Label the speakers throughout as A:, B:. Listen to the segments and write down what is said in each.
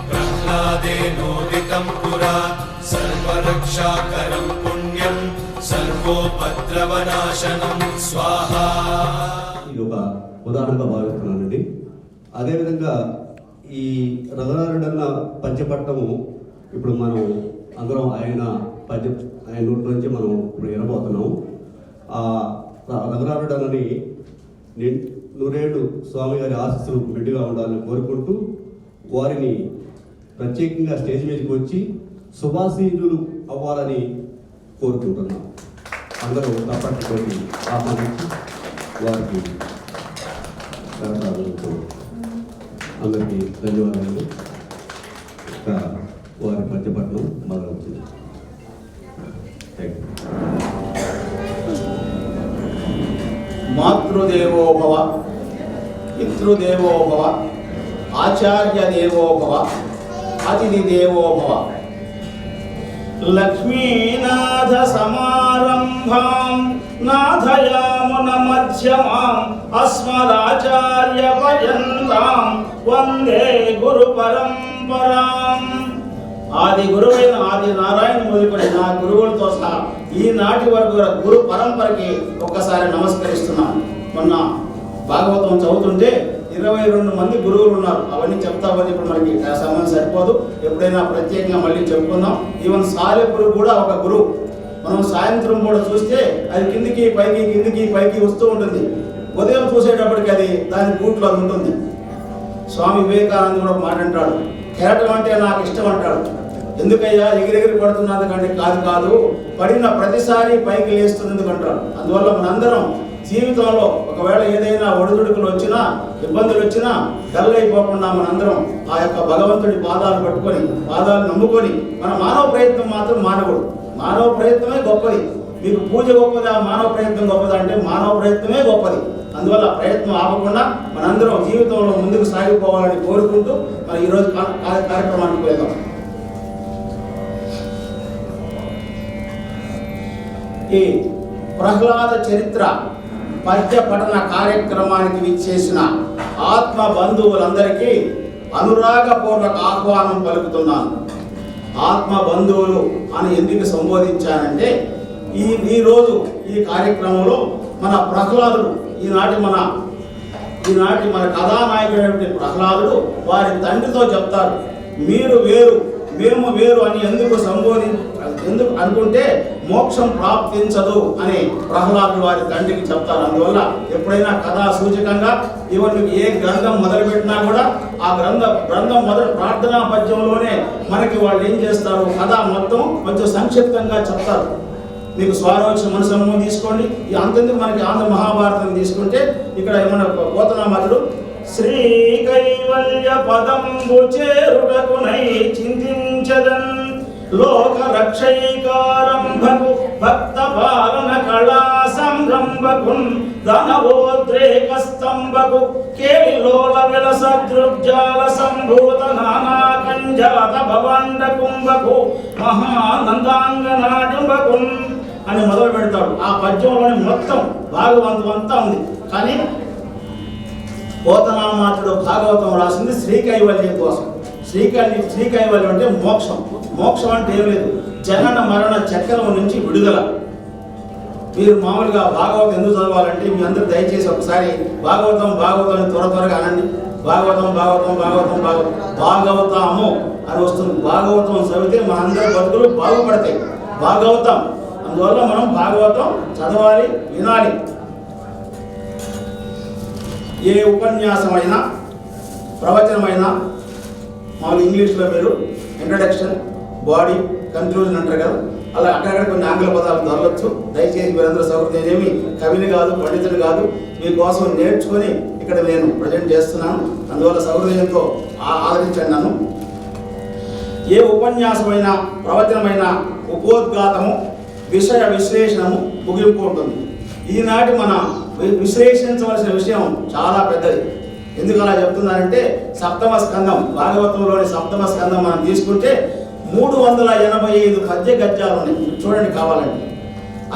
A: प्रह्लादेनोदितं पुरा सर्वरक्षाकरं पुण्यं सर्वोपद्रवनाशनं स्वाहा।
B: ఇది ఒక ఉదాహరణగా భావిస్తున్నానండి. అదేవిధంగా ఈ రఘునాథుడన్న పంచపట్టము ఇప్పుడు మనం అందరం ఆయన నోటి నుంచి మనం ఇప్పుడు వినబోతున్నాం. ఆ రఘునాథుడన్నని నూరేళ్ళు స్వామి గారి ఆశీస్సులు మెండుగా ఉండాలని కోరుకుంటూ వారిని ప్రత్యేకంగా స్టేజ్ మీదకి వచ్చి శుభాశీనులు అవ్వాలని కోరుకుంటున్నాం. అందరూ తప్పటి ఆహ్వానించి వారికి అందరికీ ధన్యవాదాలు. వారి మధ్యపట్నం మొదలవుతుంది.
C: మాతృదేవో భవ, పితృదేవో భవ, ఆచార్య దేవో భవ, అతిథి దేవో భవ. లక్ష్మీనాథ సమారంభాం నాథయామున మధ్యమాం అస్మదాచార్య పర్యంతాం వందే గురు పరంపరాం. ఆది గురువైన ఆది నారాయణ మొదలుకొని నా గురువులతో సహా ఈనాటి వరకు గురు పరంపరకి ఒక్కసారి నమస్కరిస్తున్నాను. మొన్న భాగవతం చదువుతుంటే 22 మంది గురువులు ఉన్నారు. అవన్నీ చెప్తా పోతే ఇప్పుడు మనకి సమయం సరిపోదు. ఎప్పుడైనా ప్రత్యేకంగా మళ్ళీ చెప్పుకుందాం. ఈవెన్ సాలెపురు కూడా ఒక గురువు. మనం సాయంత్రం కూడా చూస్తే అది కిందికి పైకి కిందికి పైకి వస్తూ ఉంటుంది. ఉదయం చూసేటప్పటికి అది దాని గూట్లో అది ఉంటుంది. స్వామి వివేకానంద కూడా ఒక మాట అంటాడు, కెరటం అంటే నాకు ఇష్టం అంటాడు. ఎందుకయ్యా ఎగిరెగిరి పడుతున్నది కంటే కాదు పడిన ప్రతిసారి పైకి లేస్తున్నందుకు అంటాడు. అందువల్ల మనందరం జీవితంలో ఒకవేళ ఏదైనా ఒడిదుడుకులు వచ్చినా ఇబ్బందులు వచ్చినా డల్ అయిపోకుండా మనందరం ఆ యొక్క భగవంతుడి పాదాలు పట్టుకొని పాదాలు నమ్ముకొని మన మానవ ప్రయత్నం మాత్రం మానకూడదు. మానవ ప్రయత్నమే గొప్పది. మీకు పూజ గొప్పదా మానవ ప్రయత్నం గొప్పదా అంటే మానవ ప్రయత్నమే గొప్పది. అందువల్ల ప్రయత్నం ఆపకుండా మనందరం జీవితంలో ముందుకు సాగిపోవాలని కోరుకుంటూ మరి ఈరోజు కార్యక్రమానికి వెళ్దాం. ఈ ప్రహ్లాద చరిత్ర పద్య పఠన కార్యక్రమానికి విచ్చేసిన ఆత్మ బంధువులందరికీ అనురాగపూర్వక ఆహ్వానం పలుకుతున్నాను. ఆత్మ బంధువులు అని ఎందుకు సంబోధించానంటే ఈరోజు ఈ కార్యక్రమంలో మన ప్రహ్లాదుడు ఈనాటి మన కథానాయకుడైన ప్రహ్లాదుడు వారి తండ్రితో చెప్తారు, మీరు వేరు మేము వేరు అని ఎందుకు అనుకుంటే మోక్షం ప్రాప్తించదు అని ప్రహ్లాదుడు వారి తండ్రికి చెప్తారు. అందువల్ల ఎప్పుడైనా కథా సూచకంగా ఇవన్నీ ఏ గ్రంథం మొదలుపెట్టినా కూడా ఆ గ్రంథం మొదటి ప్రార్థనా పద్యంలోనే మనకి వాళ్ళు ఏం చేస్తారు, కథ మొత్తం కొంచెం సంక్షిప్తంగా చెప్తారు. మీకు స్వారోచ మనసము తీసుకోండి, ఈ అంతెందుకు మనకి ఆంధ్ర మహాభారతం తీసుకుంటే ఇక్కడ ఏమన్నా పోతనామతుడు శ్రీ కైవల్య పదంబు చేరుటకునై చింతించదన్ లోక రక్షైకారంభకు భక్త పాలన కళా సంరంభకున్ ధనవోద్రేక స్తంభకు కేళిలోల విలస దృగ్జాల సంభూత నానా కంజాత భవాండ కుంభకు మహానందాంగనాడుంబకున్ అని మొదలు పెడతాడు. ఆ పద్యంలోని మొత్తం భాగవంతం అంతా ఉంది. కానీ పోతనామాతుడు భాగవతం రాసింది శ్రీకైవల్యం కోసం. శ్రీకైవల్యం అంటే మోక్షం. మోక్షం అంటే ఏం లేదు, జనన మరణ చక్రం నుంచి విడుదల. మీరు మామూలుగా భాగవతం ఎందుకు చదవాలంటే మీ అందరూ దయచేసి ఒకసారి భాగవతం త్వరగా అనండి. భాగవతము అని వస్తుంది. భాగవతం చదివితే మన అందరి బతుకులు బాగుపడతాయి. భాగవతం అందువల్ల మనం భాగవతం చదవాలి, వినాలి. ఏ ఉపన్యాసమైనా ప్రవచనమైనా మామూలు ఇంగ్లీష్లో మీరు ఇంట్రడక్షన్, బాడీ, కన్క్లూజన్ అంటారు కదా, అలా అక్కడక్కడ కొన్ని ఆంగ్ల పదాలు దొరకచ్చు. దయచేసి మీరందరూ సౌకర్యం. నేనేమి కవిని కాదు, పండితుని కాదు, మీకోసం నేర్చుకొని ఇక్కడ నేను ప్రజెంట్ చేస్తున్నాను. అందువల్ల సౌకర్యంతో ఆదరించండి నన్ను. ఏ ఉపన్యాసమైనా ప్రవచనమైన ఉపోద్ఘాతము, విషయ విశ్లేషణము, ముగింపు ఉంటుంది. ఈనాటి మన విశ్లేషించవలసిన విషయం చాలా పెద్దది. ఎందుకు అలా చెప్తున్నానంటే సప్తమ స్కందం, భాగవతంలోని సప్తమ స్కందం మనం తీసుకుంటే 385 పద్య గద్యాలు ఉన్నాయి. చూడండి కావాలండి.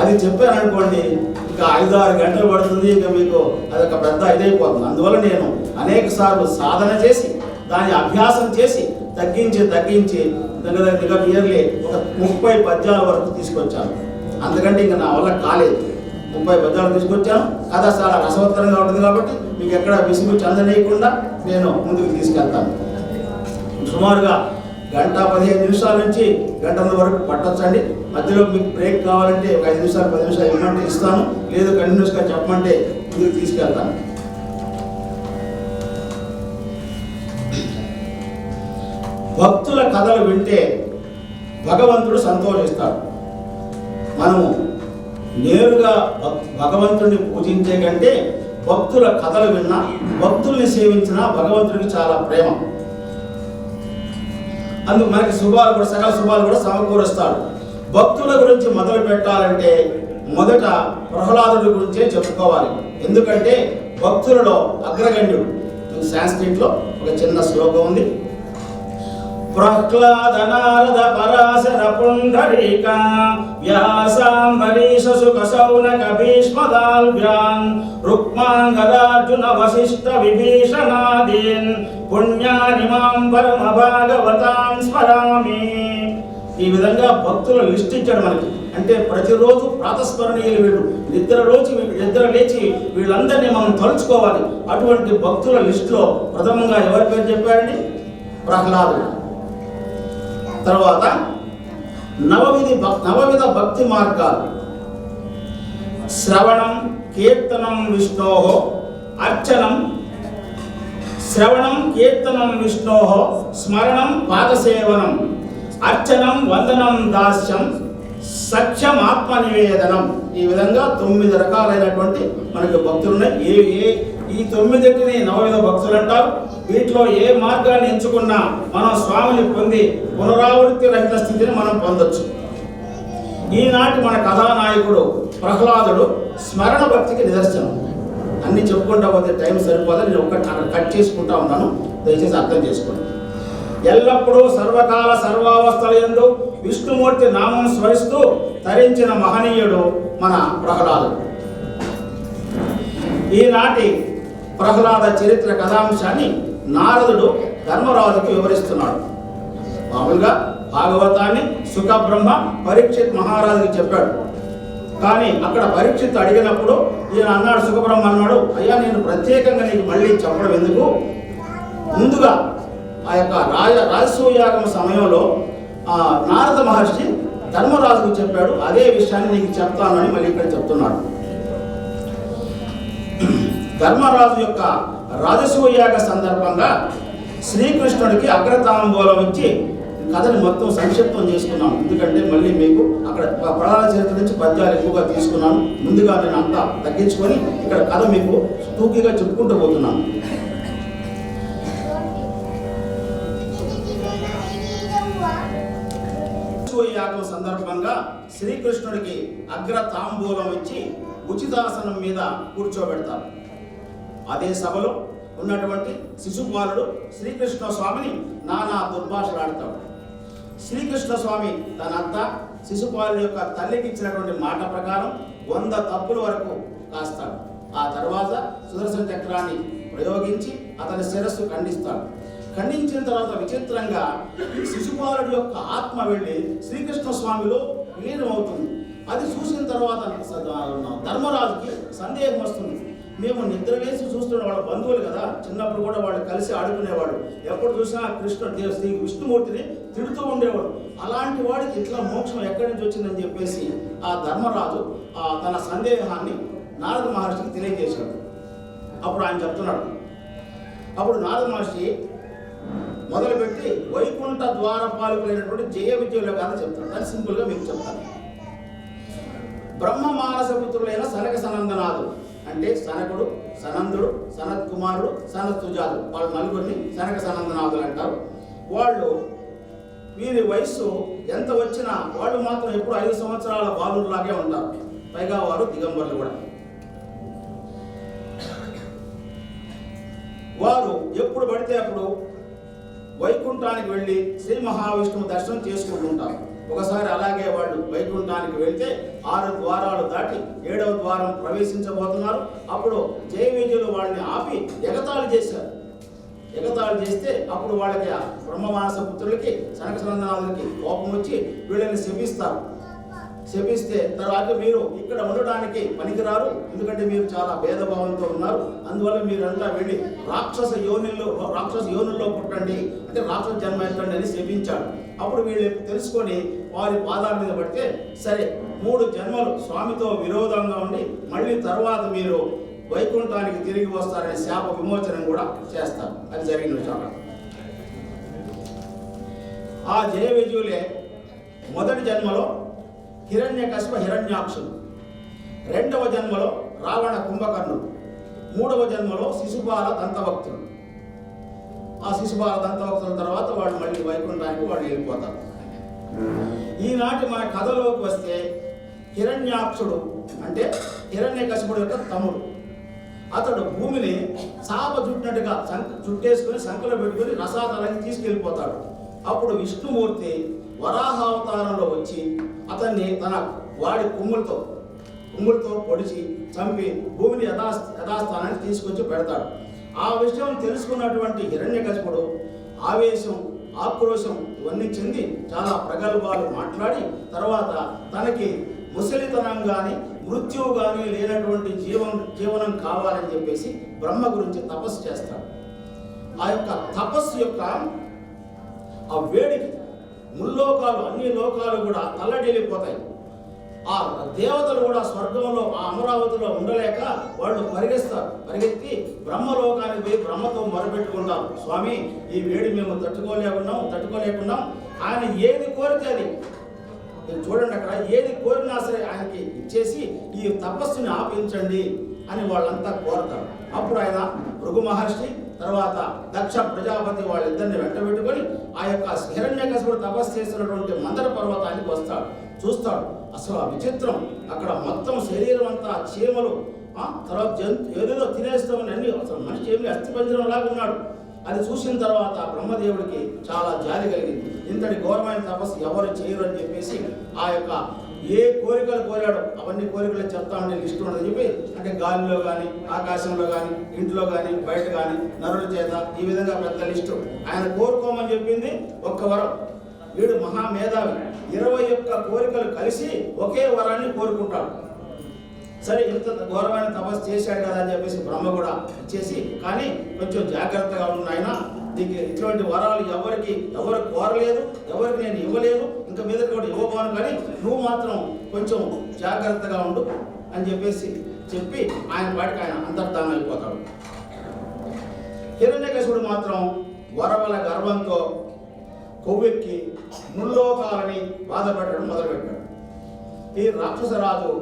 C: అది చెప్పారనుకోండి ఇంకా 5-6 గంటలు పడుతుంది. ఇంకా మీకు అదొక పెద్ద ఇదైపోతుంది. అందువల్ల నేను అనేక సార్లు సాధన చేసి దాన్ని అభ్యాసం చేసి తగ్గించి దగ్గర నియర్లీ ఒక 30 పద్యాల వరకు తీసుకొచ్చాను. అంతకంటే ఇంకా నా వల్ల కాలేదు. 30 పద్యాలు తీసుకొచ్చాను. కథ చాలా రసవత్తరంగా ఉంటుంది కాబట్టి మీకు ఎక్కడ విసుగు చెందనీయకుండా నేను ముందుకు తీసుకెళ్తాను. సుమారుగా 1:15 నుంచి 1:30 వరకు పట్టొచ్చండి. మధ్యలో మీకు బ్రేక్ కావాలంటే ఒక 5 నిమిషాలు 10 నిమిషాలు ఇవ్వమంటే ఇస్తాను, లేదు కంటిన్యూస్గా చెప్పమంటే ముందుకు తీసుకెళ్తాను. భక్తుల కథలు వింటే భగవంతుడు సంతోషిస్తాడు. మనము నేరుగా భగవంతుడిని పూజించే కంటే భక్తుల కథలు విన్నా, భక్తుల్ని సేవించినా భగవంతుడికి చాలా ప్రేమ. అందుకు మనకి సకల శుభాలు కూడా సమకూరుస్తాడు. భక్తుల గురించి మొదలు పెట్టాలంటే మొదట ప్రహ్లాదుడి గురించే చెప్పుకోవాలి. ఎందుకంటే భక్తులలో అగ్రగణ్యుడు. సాంస్క్రిట్లో ఒక చిన్న శ్లోకం ఉంది. ప్రహ్లాద నారద పరాశర పుండరీక వ్యాసాంబరీష సుఖ సౌనక భీష్మదాల్వ్యాన్ రుక్మాంగదార్జున వశిష్ఠ విభీషణాదీన్ పుణ్యానిమాం పరమ భాగవతాం స్మరామి. ఈ విధంగా భక్తుల లిస్ట్ ఇచ్చాడు మనకి. అంటే ప్రతిరోజు ప్రాతస్మరణీయులు వీళ్ళు నిద్ర లేచి వీళ్ళందరినీ మనం తలుచుకోవాలి. అటువంటి భక్తుల లిస్టులో ప్రథమంగా ఎవరి పేరు చెప్పాడండి? ప్రహ్లాదుడు. తర్వాత నవవిధ భక్తి మార్గాలు: శ్రవణం కీర్తనం విష్ణోః అర్చనం, శ్రవణం కీర్తనం విష్ణోః స్మరణం పాదసేవనం, అర్చనం వందనం దాస్యం, సఖ్యం ఆత్మనివేదనం. ఈ విధంగా 9 రకాలైనటువంటి మనకి భక్తులు ఉన్నాయి. ఈ 9టిని నవవిధ భక్తులు అంటారు. వీటిలో ఏ మార్గాన్ని ఎంచుకున్నా మనం స్వామిని పొంది పునరావృత్తి రహిత స్థితిని మనం పొందొచ్చు. ఈనాటి మన కథానాయకుడు ప్రహ్లాదుడు స్మరణ భక్తికి నిదర్శనం. అన్ని చెప్పుకుంటా పోతే టైం సరిపోదని నేను అక్కడ కట్ చేసుకుంటా ఉన్నాను, దయచేసి అర్థం చేసుకోండి. ఎల్లప్పుడూ సర్వకాల సర్వావస్థల యందు విష్ణుమూర్తి నామం స్మరిస్తూ తరించిన మహనీయుడు మన ప్రహ్లాదుడు. ఈనాటి ప్రహ్లాద చరిత్ర కథాంశాన్ని నారదుడు ధర్మరాజుకు వివరిస్తున్నాడు. మామూలుగా భాగవతాన్ని సుఖబ్రహ్మ పరీక్షిత్ మహారాజుకి చెప్పాడు. కానీ అక్కడ పరీక్షిత్ అడిగినప్పుడు ఈయన అన్నాడు, సుఖబ్రహ్మ అన్నాడు, అయ్యా నేను ప్రత్యేకంగా నీకు మళ్ళీ చెప్పడం ఎందుకు, ముందుగా ఆ యొక్క రాజసూయాగమ సమయంలో నారద మహర్షి ధర్మరాజుకు చెప్పాడు, అదే విషయాన్ని నీకు చెప్తానని మళ్ళీ ఇక్కడ చెప్తున్నాడు. ధర్మరాజు యొక్క రాజసూయాగ సందర్భంగా శ్రీకృష్ణుడికి అగ్రతాంబూలం ఇచ్చి కథని మొత్తం సంక్షిప్తం చేసుకున్నాను. ఎందుకంటే మళ్ళీ మీకు అక్కడ ప్రధాన చరిత్ర నుంచి పద్యాలు ఎక్కువగా తీసుకున్నాను. ముందుగా నేను అంతా తగ్గించుకొని ఇక్కడ కథ మీకు తూకీగా చెప్పుకుంటూ పోతున్నాను. యాగం సందర్భంగా శ్రీకృష్ణుడికి అగ్ర తాంబూలం ఇచ్చి ఉచితాసనం మీద కూర్చోబెడతారు. అదే సభలో ఉన్నటువంటి శిశుపాలుడు శ్రీకృష్ణ స్వామిని నానా దుర్భాషలాడతాడు. శ్రీకృష్ణ స్వామి తన అత్త శిశుపాలుడి యొక్క తల్లికి ఇచ్చినటువంటి మాట ప్రకారం 100 తప్పుల వరకు కాస్తాడు. ఆ తర్వాత సుదర్శన చక్రాన్ని ప్రయోగించి అతని శిరస్సు ఖండిస్తాడు. ఖండించిన తర్వాత విచిత్రంగా శిశుపాలుడి యొక్క ఆత్మ వెళ్ళి శ్రీకృష్ణ స్వామిలో విలీనమవుతుంది. అది చూసిన తర్వాత ధర్మరాజుకి సందేహం వస్తుంది. మేము నిద్రలేసి చూస్తున్న వాళ్ళ బంధువులు కదా, చిన్నప్పుడు కూడా వాళ్ళు కలిసి ఆడుకునేవాడు, ఎప్పుడు చూసినా శ్రీ విష్ణుమూర్తిని తిడుతూ ఉండేవాడు. అలాంటి వాడికి ఇట్లా మోక్షం ఎక్కడి నుంచి వచ్చిందని చెప్పేసి ఆ ధర్మరాజు తన సందేహాన్ని నారద మహర్షికి తెలియజేశాడు. అప్పుడు ఆయన చెప్తున్నాడు. అప్పుడు నారద మహర్షి మొదలుపెట్టి వైకుంఠ ద్వారపాలకులైనటువంటి జయ విజయుల కథ చెప్తాడు. అది సింపుల్గా మీకు చెప్తాను. బ్రహ్మ మానస పుత్రులైన సనక సనందనాథుడు అంటే సనకుడు, సనందుడు, సనత్ కుమారుడు, సనత్ సుజాతుడు, వాళ్ళ నలుగురిని సనక సనందనాథులు అంటారు. వాళ్ళు వీరి వయస్సు ఎంత వచ్చినా వాళ్ళు మాత్రం ఎప్పుడు 5 సంవత్సరాల బాలులాగే ఉంటారు. పైగా వారు దిగంబరులు కూడా. వారు ఎప్పుడు పడితే అప్పుడు వైకుంఠానికి వెళ్ళి శ్రీ మహావిష్ణువు దర్శనం చేసుకుంటుంటారు. ఒకసారి అలాగే వాళ్ళు వైకుంఠానికి వెళ్తే 6 ద్వారాలు దాటి 7వ ద్వారం ప్రవేశించబోతున్నారు. అప్పుడు జయ విజయులు వాళ్ళని ఆపి ఎగతాళి చేశారు. ఎగతాళి చేస్తే అప్పుడు వాళ్ళకి ఆ బ్రహ్మమానస పుత్రులకి సనక సనందనాథులకి కోపం వచ్చి వీళ్ళని శపిస్తారు. శపిస్తే తర్వాత మీరు ఇక్కడ ఉండడానికి పనికిరారు, ఎందుకంటే మీరు చాలా భేదభావంతో ఉన్నారు, అందువల్ల మీరంతా వెళ్ళి రాక్షస యోనుల్లో పుట్టండి, అంటే రాక్షస జన్మ ఎత్తండి అని శపించాడు. అప్పుడు వీళ్ళు తెలుసుకొని వారి పాదాల మీద పడితే, సరే 3 జన్మలు స్వామితో విరోధంగా ఉండి మళ్ళీ తర్వాత మీరు వైకుంఠానికి తిరిగి వస్తారనే శాప విమోచనం కూడా చేస్తారు. అది జరిగిన విషయం. ఆ జయ విజయులే మొదటి జన్మలో హిరణ్యకశిప హిరణ్యాక్షులు, 2వ జన్మలో రావణ కుంభకర్ణుడు, 3వ జన్మలో శిశుపాల దంతభక్తులు. ఆ శిశుపాల దంతభక్తుల తర్వాత వాళ్ళు మళ్ళీ వైకుంఠానికి వాళ్ళు వెళ్ళిపోతారు. ఈనాటి మన కథలోకి వస్తే హిరణ్యాక్షుడు అంటే హిరణ్యకశిపుడు యొక్క తమ్ముడు. అతడు భూమిని చాప చుట్టినట్టుగా చుట్టేసుకొని సంకలో పెట్టుకొని రసాతలకి తీసుకెళ్ళిపోతాడు. అప్పుడు విష్ణుమూర్తి వరాహావతారంలో వచ్చి అతన్ని తన వాడి కొమ్ములతో పొడిచి చంపి భూమిని యథాస్థానానికి తీసుకొచ్చి పెడతాడు. ఆ విషయం తెలుసుకున్నటువంటి హిరణ్యకశిపుడు ఆవేశం, ఆక్రోశం ఇవన్నీ చెంది చాలా ప్రగల్భాలు మాట్లాడి తర్వాత తనకి ముసలితనం కానీ మృత్యువు కానీ లేనటువంటి జీవనం కావాలని చెప్పేసి బ్రహ్మ గురించి తపస్సు చేస్తాడు. ఆ యొక్క తపస్సు యొక్క ఆ వేడికి ముల్లోకాలు, అన్ని లోకాలు కూడా తల్లడిల్లిపోతాయి. ఆ దేవతలు కూడా స్వర్గంలో ఆ అమరావతిలో ఉండలేక వాళ్ళు పరిగెత్తి బ్రహ్మలోకానికి పోయి బ్రహ్మతో మొరపెట్టుకుంటాం, స్వామి ఈ వేడి మేము తట్టుకోలేకున్నాం, ఆయన ఏది కోరితే అది చూడండి, అక్కడ ఏది కోరినా సరే ఆయనకి ఇచ్చేసి ఈ తపస్సుని ఆపించండి అని వాళ్ళంతా కోరతారు. అప్పుడు ఆయన భృగు మహర్షి తర్వాత దక్ష ప్రజాపతి వాళ్ళిద్దరిని వెంటబెట్టుకొని ఆ యొక్క హిరణ్యకశిపుడు తపస్సు చేస్తున్నటువంటి మందర పర్వతానికి వస్తాడు. చూస్తాడు, అసలు ఆ విచిత్రం, అక్కడ మొత్తం శరీరం అంతా చీమలు, తర్వాత ఏదేదో తినేస్తామని అన్ని, అసలు మనిషి ఏమి అస్థిపంజరం లాగా ఉన్నాడు. అది చూసిన తర్వాత బ్రహ్మదేవుడికి చాలా జాలి కలిగింది. ఇంతటి ఘోరమైన తపస్సు ఎవరు చేయరు అని చెప్పేసి ఆ యొక్క ఏ కోరికలు కోరాడో అవన్నీ కోరికలు చెప్తామని లిస్టు ఉండదని చెప్పి, అంటే గాలిలో కానీ ఆకాశంలో కానీ ఇంట్లో కానీ బయట కానీ నరుల చేత ఈ విధంగా పెద్ద లిస్టు ఆయన కోరుకోమని చెప్పింది ఒక్క వరం. వీడు మహామేధావి, 21 కోరికలు కలిసి ఒకే వరాన్ని కోరుకుంటాడు. సరే ఇంత ఘోరమైన తపస్సు చేశాడు కదా అని చెప్పేసి బ్రహ్మ కూడా ఇచ్చేసి, కానీ కొంచెం జాగ్రత్తగా ఉన్నాయన, నీకు ఇటువంటి వరాలు ఎవరు కోరలేదు, ఎవరికి నేను ఇవ్వలేదు, ఇంకా మీద కూడా ఇవ్వబోను, కానీ నువ్వు మాత్రం కొంచెం జాగ్రత్తగా ఉండు అని చెప్పి ఆయన వాటికి ఆయన అంతర్ధానం అయిపోతాడు. హిరణ్యకశిపుడు మాత్రం వరవల గర్వంతో కొవ్వెక్కి ముల్లోకాలని బాధపెట్టడం మొదలుపెట్టాడు. ఈ రాక్షసరాజు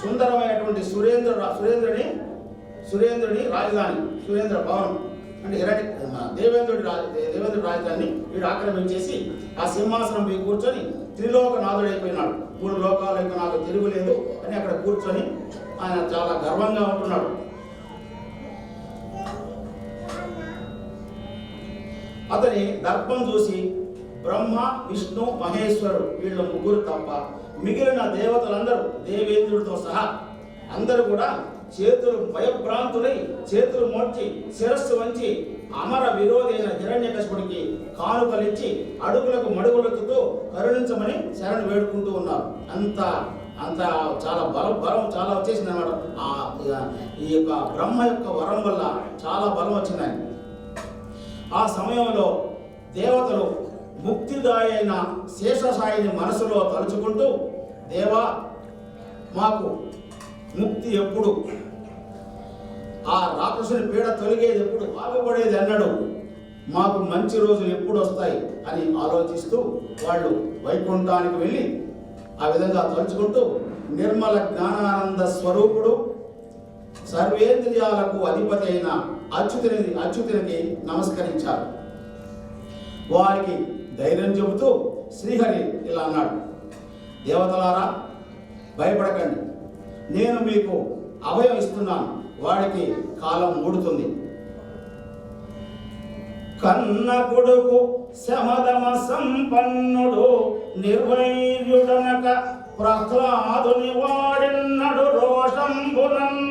C: సుందరమైనటువంటి సురేంద్రుని రాజధాని, సురేంద్ర భవనం అంటే దేవేంద్రుడి రాజధానిని వీడు ఆక్రమించేసి ఆ సింహాసనం పోయి కూర్చొని త్రిలోకనాథుడైపోయినాడు. 3 లోకాలు ఇంకా నాకు తిరుగులేదు అని అక్కడ కూర్చొని ఆయన చాలా గర్వంగా ఉంటున్నాడు. అతని దర్పం చూసి బ్రహ్మ, విష్ణు, మహేశ్వరుడు వీళ్ళ 3 తప్ప మిగిలిన దేవతలందరూ దేవేంద్రుడితో సహా అందరూ కూడా చేతులు భయభ్రాంతులై చేతులు మోడ్చి శిరస్సు వంచి అమర విరోధైన హిరణ్యకశిపుడికి కానుకలిచ్చి అడుగులకు మడుగులెత్తుతూ కరుణించమని శరణు వేడుకుంటూ ఉన్నారు. అంత చాలా బలం చాలా వచ్చేసింది అన్నమాట. ఈ యొక్క బ్రహ్మ యొక్క వరం వల్ల చాలా బలం వచ్చింది ఆయన. ఆ సమయంలో దేవతలు ముక్తిదాయ అయిన శేషసాయిని మనసులో తలుచుకుంటూ, దేవా మాకు ముక్తి ఎప్పుడు, ఆ రాక్షసుని పీడ తొలగేది ఎప్పుడు, బాగుపడేది అన్నాడు, మాకు మంచి రోజులు ఎప్పుడు వస్తాయి అని ఆలోచిస్తూ వాళ్ళు వైకుంఠానికి వెళ్ళి ఆ విధంగా తలుచుకుంటూ నిర్మల జ్ఞానానంద స్వరూపుడు సర్వేంద్రియాలకు అధిపతి అయిన అచ్యుతునికి నమస్కరించారు. వారికి ధైర్యం చెబుతూ శ్రీహరి ఇలా అన్నాడు, దేవతలారా భయపడకండి, నేను మీకు అభయం ఇస్తున్నాను, వాడికి కాలం మూడుతుంది. కన్న కొడుకు శమదమ సంపన్నుడు నిర్వైర్యుడనక ప్రహ్లాదుని వాడిన్నడు రోషంబునన్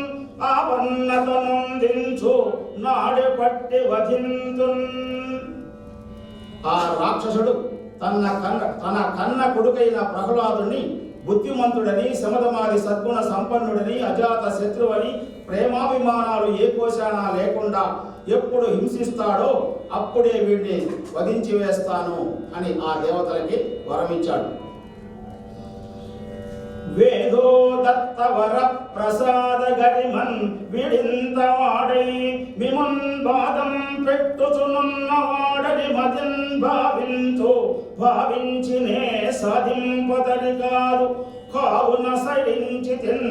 C: ఆపన్నతనుందించు నాడి పట్టి వధింత పయంతున్. ఆ రాక్షసుడు తన కన్న కొడుకైన ప్రహ్లాదుని బుద్ధిమంతుడని, శమధమాది సద్గుణ సంపన్నుడని, అజాత శత్రువని, ప్రేమాభిమానాలు ఏ కోశాన లేకుండా ఎప్పుడు హింసిస్తాడో అప్పుడే వీడిని వధించి వేస్తాను అని ఆ దేవతలకి వరమిచ్చాడు. వేదో దత్త వర ప్రసాద గరిమన్ విడింత వాడై మిమున్ బాధం పెట్టుచునున్న వాడని మదిన్ భావించినే సాధింపదలి కాదు కావున సడించితిన్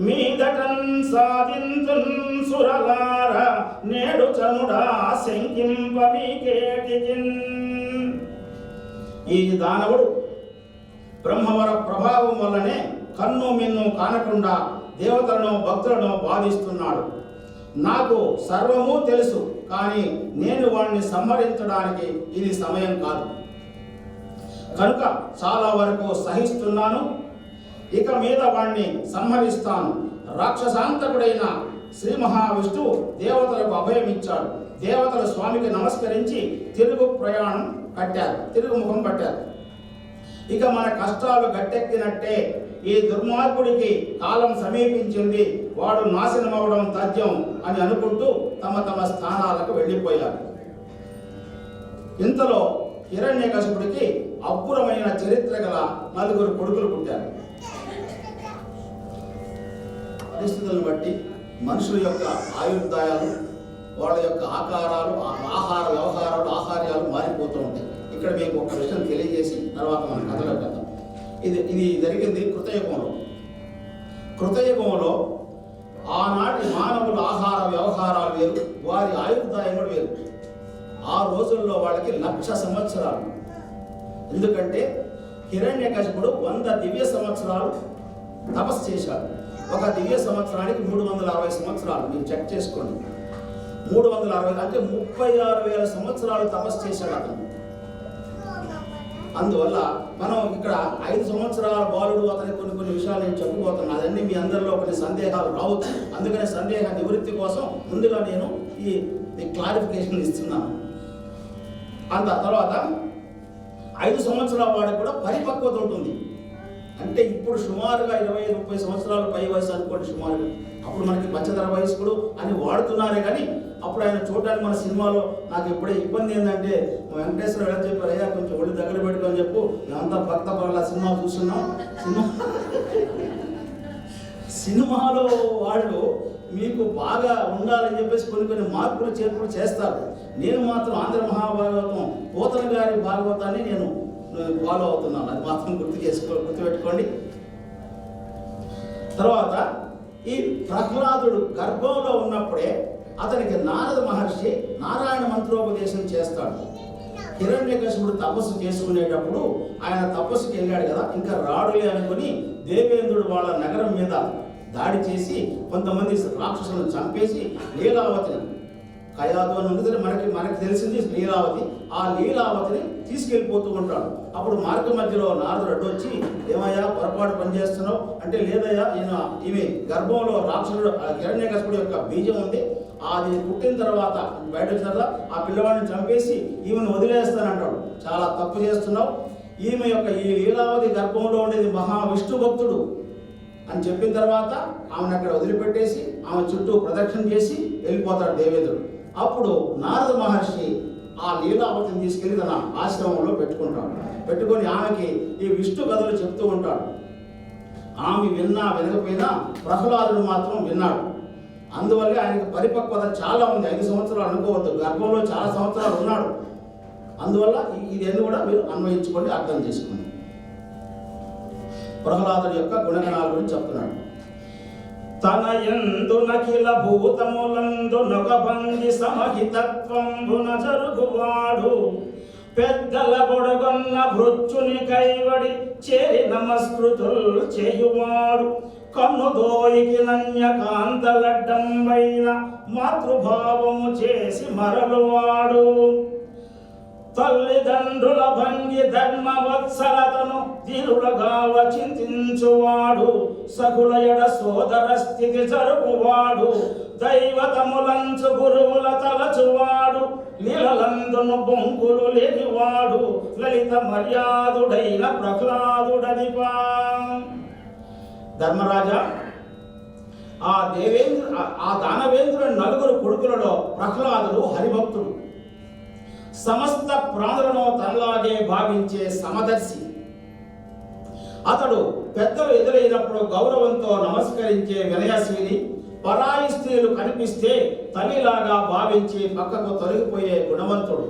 C: మీదటన్ సాధింతున్ సురలార నేడు చనుడా శంకింప మీకేటికిన్. ఈ దానవుడు బ్రహ్మవర ప్రభావం వల్లనే కన్ను మిన్ను కానకుండా దేవతలను భక్తులను బాధిస్తున్నాడు. నాకు సర్వము తెలుసు, కానీ నేను వాణ్ణి సంహరించడానికి ఇది సమయం కాదు కనుక చాలా వరకు సహిస్తున్నాను. ఇక మీద వాణ్ణి సంహరిస్తాను. రాక్షసాంతకుడైన శ్రీ మహావిష్ణువు దేవతలకు అభయమిచ్చాడు. దేవతల స్వామికి నమస్కరించి తిరుగుముఖం పట్టారు. ఇక మన కష్టాలు గట్టెక్కినట్టే. ఈ దుర్మార్గుడికి కాలం సమీపించింది, వాడు నాశనమవడం తథ్యం అని అనుకుంటూ తమ తమ స్థానాలకు వెళ్ళిపోయారు. ఇంతలో హిరణ్యకశిపుడికి అబ్బురమైన చరిత్ర గల 4 కొడుకులు పుట్టారు. పరిస్థితులను బట్టి మనుషుల యొక్క ఆయుర్దాయాలు, వాళ్ళ యొక్క ఆకారాలు, ఆహార్యాలు మారిపోతూ ఉంటాయి. ఇక్కడ మీకు ఒక విషయం తెలియజేసి తర్వాత మనం కథలో వెళ్దాం. ఇది జరిగింది కృతయుగంలో ఆనాటి మానవుల ఆహార వ్యవహారాలు వేరు, వారి ఆయుర్దాయములు వేరు. ఆ రోజుల్లో వాళ్ళకి 1,00,000 సంవత్సరాలు. ఎందుకంటే హిరణ్యకశిపుడు 100 దివ్య సంవత్సరాలు తపస్సు చేశాడు. ఒక దివ్య సంవత్సరానికి 360 సంవత్సరాలు. మీరు చెక్ చేసుకోండి. 360 అంటే 36,000 సంవత్సరాలు తపస్సు చేశాడు అతను. అందువల్ల మనం ఇక్కడ 5 సంవత్సరాల బాలుడు అతని కొన్ని విషయాలు నేను చెప్పబోతున్నాను. అదన్నీ మీ అందరిలో కొన్ని సందేహాలు రావచ్చు. అందుకనే సందేహ నివృత్తి కోసం ముందుగా నేను ఈ క్లారిఫికేషన్ ఇస్తున్నాను. అంత తర్వాత 5 సంవత్సరాల వాడికి కూడా పరిపక్వత ఉంటుంది. అంటే ఇప్పుడు సుమారుగా 25-30 సంవత్సరాల పై వయసు అనుకోండి సుమారుగా. అప్పుడు మనకి పచ్చదర వయస్కుడు అని వాడుతున్నారే కానీ అప్పుడు ఆయన చూడడానికి మన సినిమాలో నాకు ఇప్పుడే ఇబ్బంది ఏంటంటే వెంకటేశ్వర ఎలా చెప్పారు, అయ్యా కొంచెం ఒళ్ళు దగ్గర పెట్టుకొని చెప్పు, మేమంతా భక్త పరుల సినిమా చూస్తున్నాం. సినిమాలో వాళ్ళు మీకు బాగా ఉండాలని చెప్పేసి కొన్ని మార్పులు చేర్పులు చేస్తారు. నేను మాత్రం ఆంధ్ర మహాభాగవతం పోతన గారి భాగవతాన్ని నేను ఫాలో అవుతున్నాను. అది మాత్రం గుర్తుపెట్టుకోండి. తర్వాత ఈ ప్రహ్లాదుడు గర్భంలో ఉన్నప్పుడే అతనికి నారద మహర్షి నారాయణ మంత్రోపదేశం చేస్తాడు. హిరణ్యకశిపుడు తపస్సు చేసుకునేటప్పుడు ఆయన తపస్సుకి వెళ్ళాడు కదా, ఇంకా రాడులే అనుకుని దేవేంద్రుడు వాళ్ళ నగరం మీద దాడి చేసి కొంతమంది రాక్షసులను చంపేసి లీలావతిని, కయాదు అని ఉంది మనకి తెలిసింది లీలావతి, ఆ లీలావతిని తీసుకెళ్ళిపోతూ ఉంటాడు. అప్పుడు మార్గ మధ్యలో నారదుడు అడ్డొచ్చి, ఏమయ్యా పొరపాటు పనిచేస్తున్నావు అంటే, లేదయ్యా ఈమె గర్భంలో రాక్షసుడు హిరణ్యకశిపుడు యొక్క బీజం ఉంది, అది పుట్టిన తర్వాత బయట వచ్చిన తర్వాత ఆ పిల్లవాడిని చంపేసి ఈమెను వదిలేస్తానంటాడు. చాలా తప్పు చేస్తున్నావు. ఈమె యొక్క ఈ లీలావతి గర్భంలో ఉండేది మహావిష్ణు భక్తుడు అని చెప్పిన తర్వాత ఆమెను అక్కడ వదిలిపెట్టేసి ఆమె చుట్టూ ప్రదక్షిణ చేసి వెళ్ళిపోతాడు దేవేంద్రుడు. అప్పుడు నారద మహర్షి ఆ లీలావతిని తీసుకెళ్లి తన ఆశ్రమంలో పెట్టుకొని ఆమెకి ఈ విష్ణు కథలు చెప్తూ ఉంటాడు. ఆమె వినకపోయినా ప్రహ్లాదుడు మాత్రం విన్నాడు. అందువల్ల ఆయనకు పరిపక్వత చాలా ఉంది. 5 సంవత్సరాలు అనుకోవద్దు, గర్భంలో చాలా సంవత్సరాలు ఉన్నాడు. అందువల్ల ఇదన్నీ కూడా మీరు అన్వయించుకోండి, అర్థం చేసుకోండి. ప్రహ్లాదుడి యొక్క గుణగణాల గురించి చెప్తున్నాడు. తన యందు నఖిల భూతములందు నొకభంగి సమహితత్వంబున జరుగువాడు, పెద్దల పొడగొన్న భృత్యుని కైవడి చేరి నమస్కృతులు చేయువాడు, కన్నుదోయికి నన్యకాంతలడ్డంబైన మాతృభావము చేసి మరలువాడు, తల్లిదండ్రుల భంగి ధర్మవత్సలతను ధీరులగావ చింతించువాడు, సగుల ఎడ సోదర స్థితి జరుపువాడు, దైవతములంచు గురువుల తలచువాడు లీలలందును బొంకులు లేనివాడు లలిత మర్యాదుడైన ప్రహ్లాదుడనిపా. ధర్మరాజా, ఆ దానవేంద్రుని నలుగురు కొడుకులలో ప్రహ్లాదుడు హరిభక్తుడు, సమస్త ప్రాణులను తనలాగే భావించే సమదర్శి. అతడు పెద్దలు ఎదురైనప్పుడు గౌరవంతో నమస్కరించే వినయశీలి, పరాయి స్త్రీలు కనిపిస్తే తల్లిలాగా భావించి పక్కకు తొలగిపోయే గుణవంతుడు,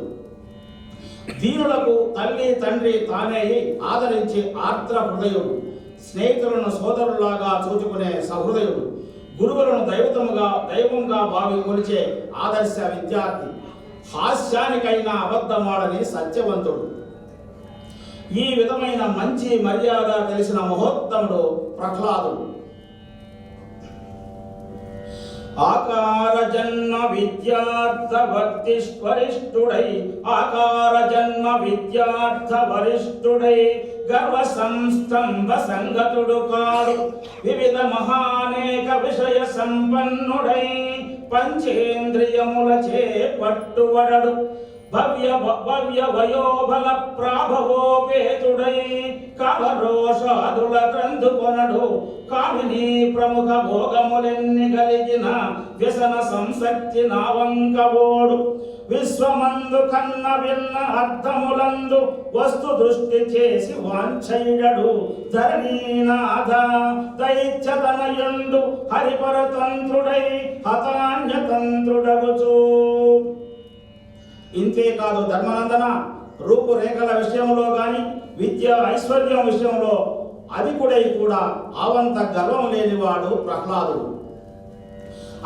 C: దీనులకు తల్లి తండ్రి తానే ఆదరించి ఆర్ద్ర హృదయుడు, స్నేహితులను సోదరులాగా చూచుకునే సహృదయుడు, గురువులను దైవంగా భావి కొలిచే ఆదర్శ విద్యార్థి, హాస్యానికైనా అబద్ధమాడని సత్యవంతుడు. ఈ విధమైన మంచి మర్యాద తెలిసిన మహోత్తముడు ప్రహ్లాదుడు. ఆకార జన్మ విద్యార్థ వరిష్ఠుడై గర్వ సంస్తంభ సంగతుడు కాడు, వివిధ మహానేక విషయ సంపన్నుడై పంచేంద్రియములచే పట్టువడడు, భవ్య వయోబల ప్రాభవోపేతుడై కామరోషాదుల క్రందుకొనడు, కామిని ప్రముఖ భోగములెన్ని కలిగిన వ్యసన సంసక్తి నావంకబోడు, విశ్వమందు కన్న విన్న అర్థములందు వస్తు దృష్టి చేసి వాంఛయుడడు, ధరణీనాథ దైత్యతనయుండు హరిపరతంత్రుడై హతాన్యతంత్రుడగుచు. ఇంతేకాదు ధర్మనందన, రూపురేఖల విషయంలో గాని విద్య ఐశ్వర్యం విషయంలో అధికుడై కూడా ఆవంత గర్వం లేనివాడు ప్రహ్లాదుడు.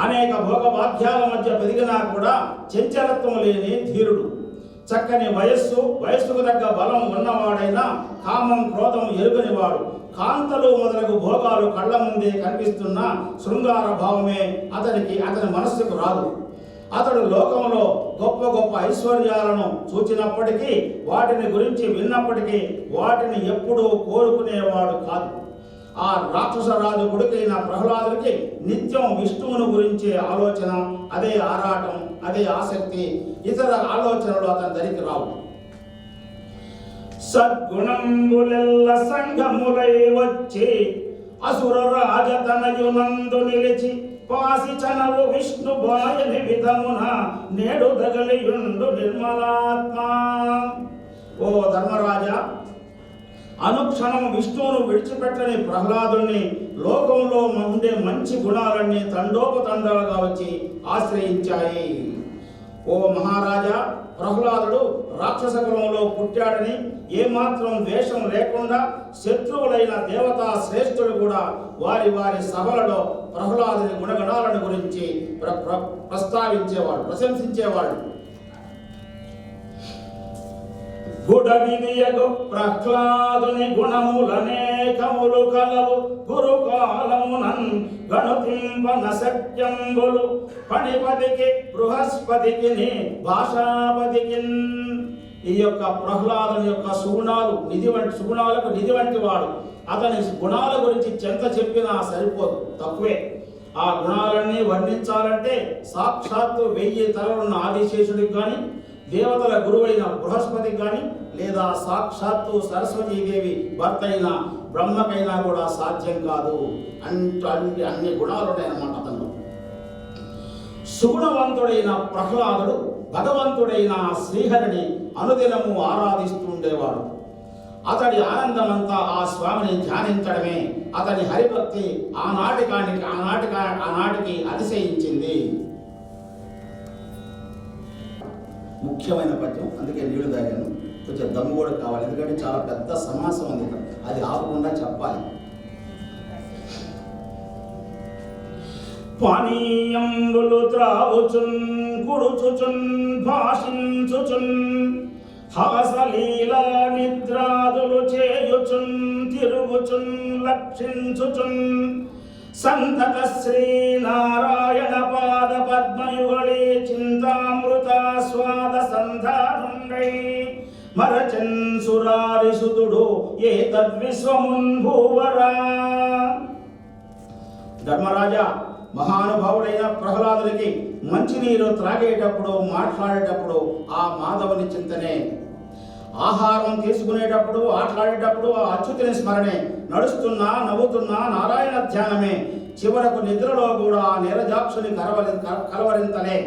C: అనేక భోగభాగ్యాల మధ్య పెరిగినా కూడా చంచలత్వం లేని ధీరుడు, చక్కని వయస్సుకు తగ్గ బలం ఉన్నవాడైనా కామం క్రోధం ఎరుగనివాడు, కాంతలు మొదలగు భోగాలు కళ్ళ ముందే కనిపిస్తున్న శృంగార భావమే అతని మనస్సుకు రాదు. అతడు లోకంలో గొప్ప గొప్ప ఐశ్వర్యాలను చూచినప్పటికీ, వాటిని గురించి విన్నప్పటికీ వాటిని ఎప్పుడూ కోరుకునేవాడు కాదు. ఆ రాక్షసరాజు కొడుకైన ప్రహ్లాదుడికి నిత్యం విష్ణువును గురించే ఆలోచన, అదే ఆరాటం, అదే ఆసక్తి. ఇతర ఆలోచనలు అతని దరికి రావు. సద్గుణంబులెల్ల సంగములై వచ్చి అసుర రాజతనయునందు నిలిచి పాసి చనవు విష్ణు బాయని విధమున నేడు దగలియుండు నిర్మలాత్మ. ఓ ధర్మరాజా, అనుక్షణం విష్ణువును విడిచిపెట్టని ప్రహ్లాదుని లోకంలో ఉండే మంచి గుణాలన్నీ తండోపతండాలుగా వచ్చి ఆశ్రయించాయి. ఓ మహారాజా, ప్రహ్లాదుడు రాక్షస కులంలో పుట్టాడని ఏమాత్రం ద్వేషం లేకుండా శత్రువులైన దేవతా శ్రేష్ఠులు కూడా వారి వారి సభలలో ప్రహ్లాదుని గుణగణాలను గురించి ప్రశంసించేవాడు. గుడవినియగు ప్రహ్లాదుని గుణములనేకములు కలవు, గురుకాలమునన్ గణుతింపన సత్యంబులు, పణిపతికి బృహస్పతికి భాషాపతికి. ఈ యొక్క ప్రహ్లాదుని యొక్క సుగుణాలకు నిధి వంటి వాడు. అతని గుణాల గురించి చెంత చెప్పినా సరిపోదు, తక్కువే. ఆ గుణాలన్నీ వర్ణించాలంటే సాక్షాత్తు 1000 తలలున్న ఆదిశేషుడికి కానీ, దేవతల గురువైన బృహస్పతికి కానీ, లేదా సాక్షాత్తు సరస్వతీదేవి భర్త అయిన బ్రహ్మకైనా కూడా సాధ్యం కాదు. అన్ని గుణాలు ఉన్నాయన్నమాట అతను. సుగుణవంతుడైన ప్రహ్లాదుడు భగవంతుడైన శ్రీహరిని అనుదినము ఆరాధిస్తుండేవాడు. అతడి ఆనందమంతా ఆ స్వామిని ధ్యానించడమే. అతని హరిభక్తి ఆనాటికి అతిశయించింది. ముఖ్యమైన పద్యం, అందుకే నీళ్లు తాగాను. కొంచెం దమ్ము కూడా కావాలి, ఎందుకంటే చాలా పెద్ద సమాసం ఉంది, అది ఆపకుండా చెప్పాలి. పానీయంబులు త్రావుచున్ కుడుచుచున్ భాషించుచున్ హాసలీలా నిద్రాదులు చేయుచున్ తిరుగుచున్ లక్షించుచున్ సంతత శ్రీనారాయణ పాద పద్మయుగళి చింతామృతాస్వాద సంధానుండై మరచన్ సురారిసుతుడు ఏ తద్విశ్వమున్ భూవరా. ధర్మరాజా, మహానుభావుడైన ప్రహ్లాదునికి మంచినీరు త్రాగేటప్పుడు, మాట్లాడేటప్పుడు ఆ మాధవుని చింతనే, ఆహారం తీసుకునేటప్పుడు, ఆటలాడేటప్పుడు ఆ అచ్యుతుని స్మరణే, నడుస్తున్నా నవ్వుతున్నా నారాయణ ధ్యానమే, చివరకు నిద్రలో కూడా నీరజాక్షుని కలవరింతలే.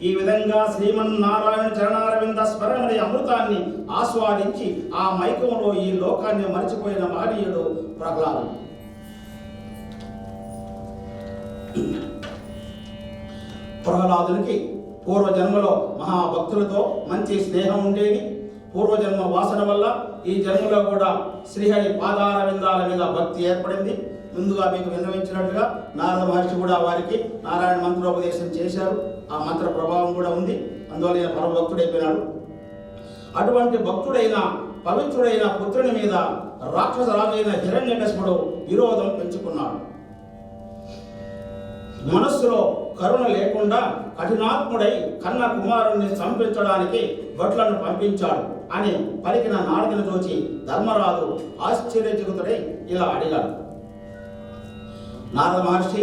C: ఈ విధంగా శ్రీమన్నారాయణ చరణారవింద స్మరణమనే అమృతాన్ని ఆస్వాదించి ఆ మైకంలో ఈ లోకాన్ని మరిచిపోయిన మహనీయుడు ప్రహ్లాదుడు. ప్రహ్లాదునికి పూర్వజన్మలో మహాభక్తులతో మంచి స్నేహం ఉండేది. పూర్వజన్మ వాసన వల్ల ఈ జన్మలో కూడా శ్రీహరి పాదార విందాల మీద భక్తి ఏర్పడింది. ముందుగా మీకు విన్నవించినట్లుగా నారద మహర్షి కూడా వారికి నారాయణ మంత్రోపదేశం చేశారు. ఆ మంత్ర ప్రభావం కూడా ఉంది. అందువల్ల ఈయన పరమ భక్తుడైపోయినాడు. అటువంటి భక్తుడైన పవిత్రుడైన పుత్రుని మీద రాక్షస రాజైన హిరణ్యకశిపుడు విరోధం పెంచుకున్నాడు. మనస్సులో కరుణ లేకుండా కఠినాత్ముడై కన్న కుమారుణ్ణి చంపించడానికి భటులను పంపించాడు అని పలికిన నారదుని చూచి ధర్మరాజు ఆశ్చర్యచకితుడై ఇలా అడిగాడు. నారద మహర్షి,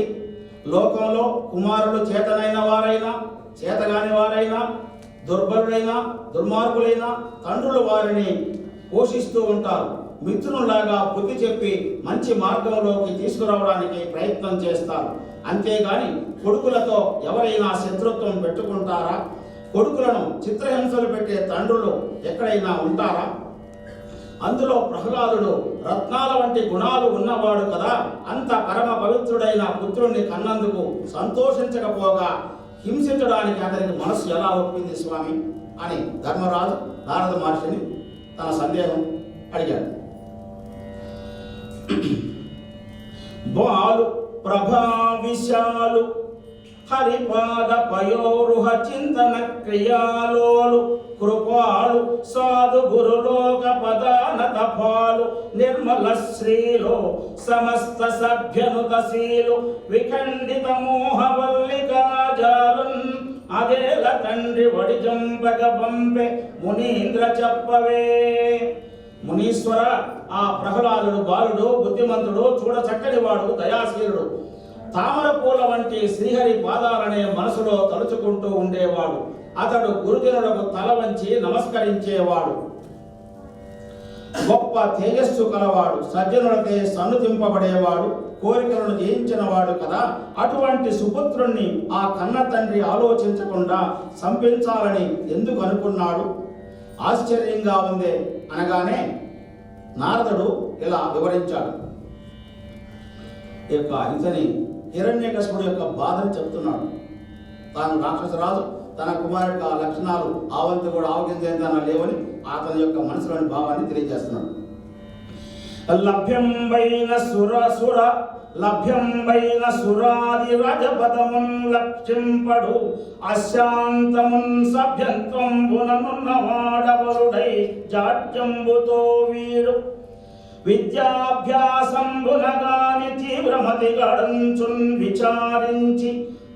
C: లోకంలో కుమారులు చేతనైన వారైనా చేతగాని వారైనా దుర్బలుడైనా దుర్మార్గులైన తండ్రులు వారిని పోషిస్తూ ఉంటారు. మిత్రులాగా బుద్ధి చెప్పి మంచి మార్గంలోకి తీసుకురావడానికి ప్రయత్నం చేస్తారు. అంతేగాని కొడుకులతో ఎవరైనా శత్రుత్వం పెట్టుకుంటారా? కొడుకులను చిత్రహింసలు పెట్టే తండ్రులు ఎక్కడైనా ఉంటారా? అందులో ప్రహ్లాదుడు రత్నాల వంటి గుణాలు ఉన్నవాడు కదా. అంత పరమ పవిత్రుడైన పుత్రుణ్ణి కన్నందుకు సంతోషించకపోగా హింసించడానికి అతనికి మనసు ఎలా ఒప్పింది స్వామి అని ధర్మరాజు నారద మహర్షిని తన సందేహం అడిగాడు. బాలు ప్రభావిశాలు హరిపాద పయోరుహ చింతన క్రియాలోలు కృపాలు సాధు గురులోక పదానత పాలు నిర్మల శ్రీలు సమస్త సభ్యనుతశీలు విఖండిత మోహవల్లికాజాలున్ అదేల తండ్రి వడి జంపక పంపె మునీంద్ర చెప్పవే. మునీశ్వర, ఆ ప్రహ్లాదుడు బాలుడు, బుద్ధిమంతుడు, చూడ చక్కనివాడు, దయాశీలుడు, తామర పూల వంటి శ్రీహరి పాదాలనే మనసులో తలుచుకుంటూ ఉండేవాడు. అతడు గురుజనులకు తల వంచి నమస్కరించేవాడు. గొప్ప తేజస్సు కలవాడు, సజ్జనులకే సన్నుతింపబడేవాడు, కోరికలను జయించిన వాడు కదా. అటువంటి సుపుత్రుణ్ణి ఆ కన్న తండ్రి ఆలోచించకుండా సంపించాలని ఎందుకు అనుకున్నాడు? ఆశ్చర్యంగా ఉందే అనగానే నారదుడు ఇలా వివరించాడు. ఇతని హిరణ్యకశిపుడు యొక్క బాధను చెప్తున్నాడు. తాను రాక్షసరాజు, తన కుమారుడికి ఆ లక్షణాలు ఆవంతి కూడా ఆవగించేంతనా లేవని అతని యొక్క మనసులోని భావాన్ని తెలియజేస్తున్నాడు. లభ్యం వైన సురాది రజపదమున్ లక్షింపడు అశాంతమున్ సభ్యంత్వంబుననున్నవాడవరుడై జాడ్యంబుతో వీడు విద్యాభ్యాసంబునగాని తీవ్రమతి గడంచున్ విచారించి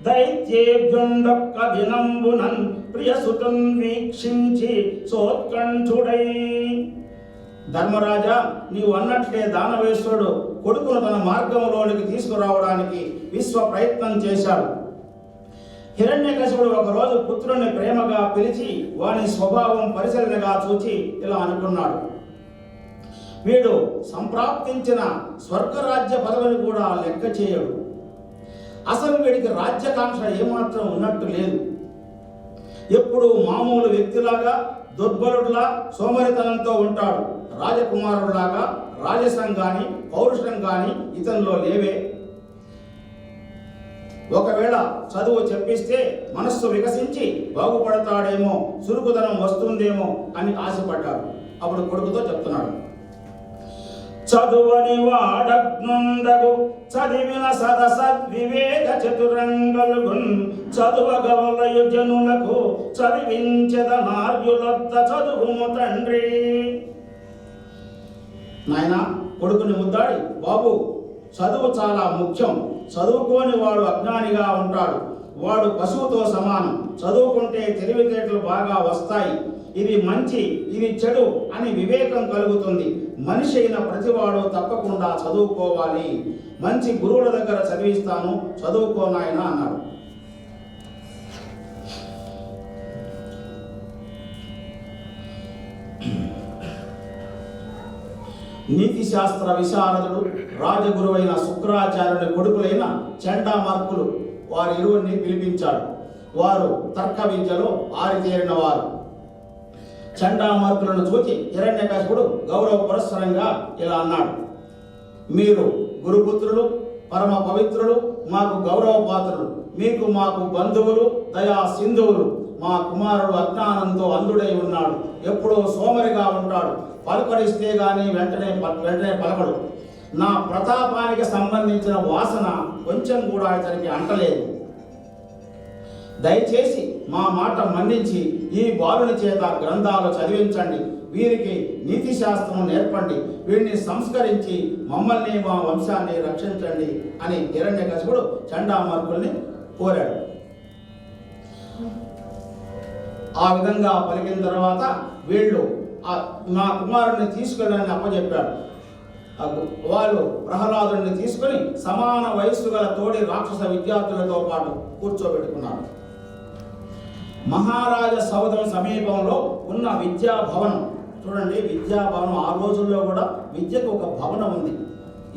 C: దైత్యేభ్యుండొక్క దినంబునన్ ప్రియసుతున్ వీక్షించి సోత్కంఠుడై. ధర్మరాజా, నీవు అన్నట్లే దానవేశ్వరుడు కొడుకును తన మార్గంలోనికి తీసుకురావడానికి విశ్వ ప్రయత్నం చేశాడు. హిరణ్యకశిపుడు ఒకరోజు పుత్రుణ్ణి ప్రేమగా పిలిచి వాని స్వభావం పరిశీలనగా చూచి ఇలా అనుకున్నాడు. వీడు సంప్రాప్తించిన స్వర్గరాజ్య పదవిని కూడా లెక్క చేయడు. అసలు వీడికి రాజ్యకాంక్ష ఏమాత్రం ఉన్నట్టు లేదు. ఎప్పుడు మామూలు వ్యక్తిలాగా దుర్బలుడులా సోమరితనంతో ఉంటాడు. రాజకుమారుడులాగా రాజసం గాని పౌరుషం గాని ఇతనిలో లేవే. ఒకవేళ చదువు చెప్పిస్తే మనస్సు వికసించి బాగుపడతాడేమో, చురుకుదనం వస్తుందేమో అని ఆశపడ్డాడు. అప్పుడు కొడుకుతో చెప్తున్నాడు. చదువని వాడగ్నుండగు చదివిన సదసద్వివేక చతురంగలుగున్ చదువగవలయు జనులకు చదివించెద నార్యులొద్ద చదువుము తండ్రి. నాయన, కొడుకుని ముద్దాడి, బాబు, చదువు చాలా ముఖ్యం. చదువుకోని వాడు అజ్ఞానిగా ఉంటాడు. వాడు పశువుతో సమానం. చదువుకుంటే తెలివితేటలు బాగా వస్తాయి. ఇది మంచి ఇది చెడు అని వివేకం కలుగుతుంది. మనిషి అయిన ప్రతివాడు తప్పకుండా చదువుకోవాలి. మంచి గురువుల దగ్గర చదివిస్తాను, చదువుకోనాయన అన్నాడు. నీతి శాస్త్ర విశారదుడు రాజగురువైన శుక్రాచార్యుని కొడుకులైన చండామార్కులు వారి ఇరువురిని పిలిపించాడు. వారు తర్క విద్యలో ఆరితేరిన వారు. చండామార్కులను చూచి హిరణ్యకశిపుడు గౌరవ పురస్సరంగా ఇలా అన్నాడు: మీరు గురుపుత్రులు, పరమ పవిత్రులు, మాకు గౌరవ పాత్రులు. మీకు మాకు బంధువులు, దయా సింధువులు. మా కుమారుడు అజ్ఞానంతో అంధుడై ఉన్నాడు. ఎప్పుడో సోమరిగా ఉంటాడు. పలుకరిస్తే గాని వెంటనే పలకడు. నా ప్రతాపానికి సంబంధించిన వాసన కొంచెం కూడా ఇతనికి అంటలేదు. దయచేసి మా మాట మన్నించి ఈ బాలుని చేత గ్రంథాలు చదివించండి. వీరికి నీతి శాస్త్రం నేర్పండి. వీరిని సంస్కరించి మమ్మల్ని మా వంశాన్ని రక్షించండి అని హిరణ్యకశిపుడు చండామార్కుల్ని కోరాడు. ఆ విధంగా పలికిన తర్వాత వీళ్ళు మా కుమారుడిని తీసుకెళ్ళని అప్పచెప్పాడు. వాళ్ళు ప్రహ్లాదుని తీసుకొని సమాన వయస్సు గల తోడి రాక్షస విద్యార్థులతో పాటు కూర్చోబెట్టుకున్నారు. మహారాజ సౌధం సమీపంలో ఉన్న విద్యాభవనం చూడండి. విద్యాభవనం ఆ రోజుల్లో కూడా విద్యకు ఒక భవనం ఉంది.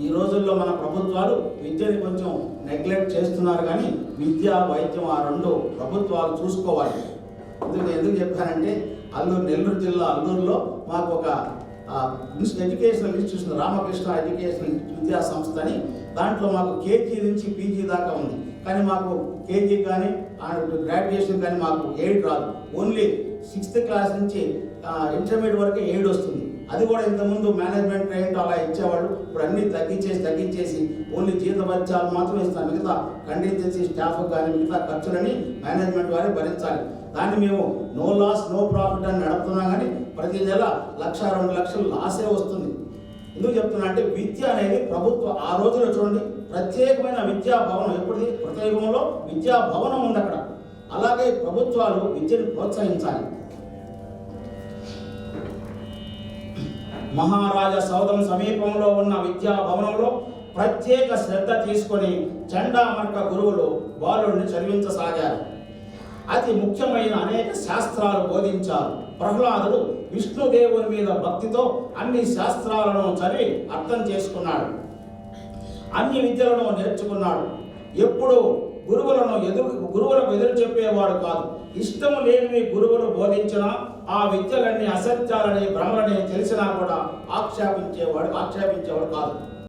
C: ఈ రోజుల్లో మన ప్రభుత్వాలు విద్యని కొంచెం నెగ్లెక్ట్ చేస్తున్నారు, కానీ విద్య వైద్యం ఆ రెండు ప్రభుత్వాలు చూసుకోవాలి. ఎందుకు చెప్పానంటే నెల్లూరు జిల్లా అల్లూరులో మాకు ఒక ఎడ్యుకేషనల్ ఇన్స్టిట్యూషన్ రామకృష్ణ ఎడ్యుకేషనల్ విద్యా సంస్థ అని, దాంట్లో మాకు కేజీ నుంచి పీజీ దాకా ఉంది. కానీ మాకు కేజీ కానీ గ్రాడ్యుయేషన్ కానీ మాకు ఎయిడ్ రాదు. ఓన్లీ 6th క్లాస్ నుంచి ఇంటర్మీడియట్ వరకు ఎయిడ్ వస్తుంది. అది కూడా ఇంతకుముందు మేనేజ్మెంట్ ట్రైన్ అలా ఇచ్చేవాళ్ళు. ఇప్పుడు అన్నీ తగ్గించేసి ఓన్లీ జీతభత్యాలు మాత్రం ఇస్తాను. మిగతా కంటింజెన్సీ స్టాఫ్ కానీ మిగతా ఖర్చులని మేనేజ్మెంట్ వారే భరించాలి. దాన్ని మేము నో లాస్ నో ప్రాఫిట్ అని నడుపుతున్నాం, కానీ ప్రతి నెల 1-2 లక్షలు లాసే వస్తుంది. ఎందుకు చెప్తున్నా అంటే విద్య అనేది ప్రభుత్వం ఆ రోజుల్లో చూడండి ప్రత్యేకమైన విద్యా భవనం. ఎప్పుడు కృతయుగంలో విద్యా భవనం ఉంది అక్కడ. అలాగే ప్రభుత్వాలు విద్యను ప్రోత్సహించాలి. మహారాజ సౌధం సమీపంలో ఉన్న విద్యా భవనంలో ప్రత్యేక శ్రద్ధ తీసుకొని చండామార్క గురువులు బాలుడిని చదివించసాగారు. అతి ముఖ్యమైన అనేక శాస్త్రాలు బోధించారు. ప్రహ్లాదుడు విష్ణుదేవుని మీద భక్తితో అన్ని శాస్త్రాలను చదివి అర్థం చేసుకున్నాడు. అన్ని విద్యలను నేర్చుకున్నాడు. ఎప్పుడు గురువులకు ఎదురు చెప్పేవాడు కాదు. ఇష్టం లేనివి గురువులు బోధించినా ఆ విద్యలన్నీ అసత్యాలని భ్రమలని తెలిసినా కూడా ఆక్షేపించేవాడు కాదు.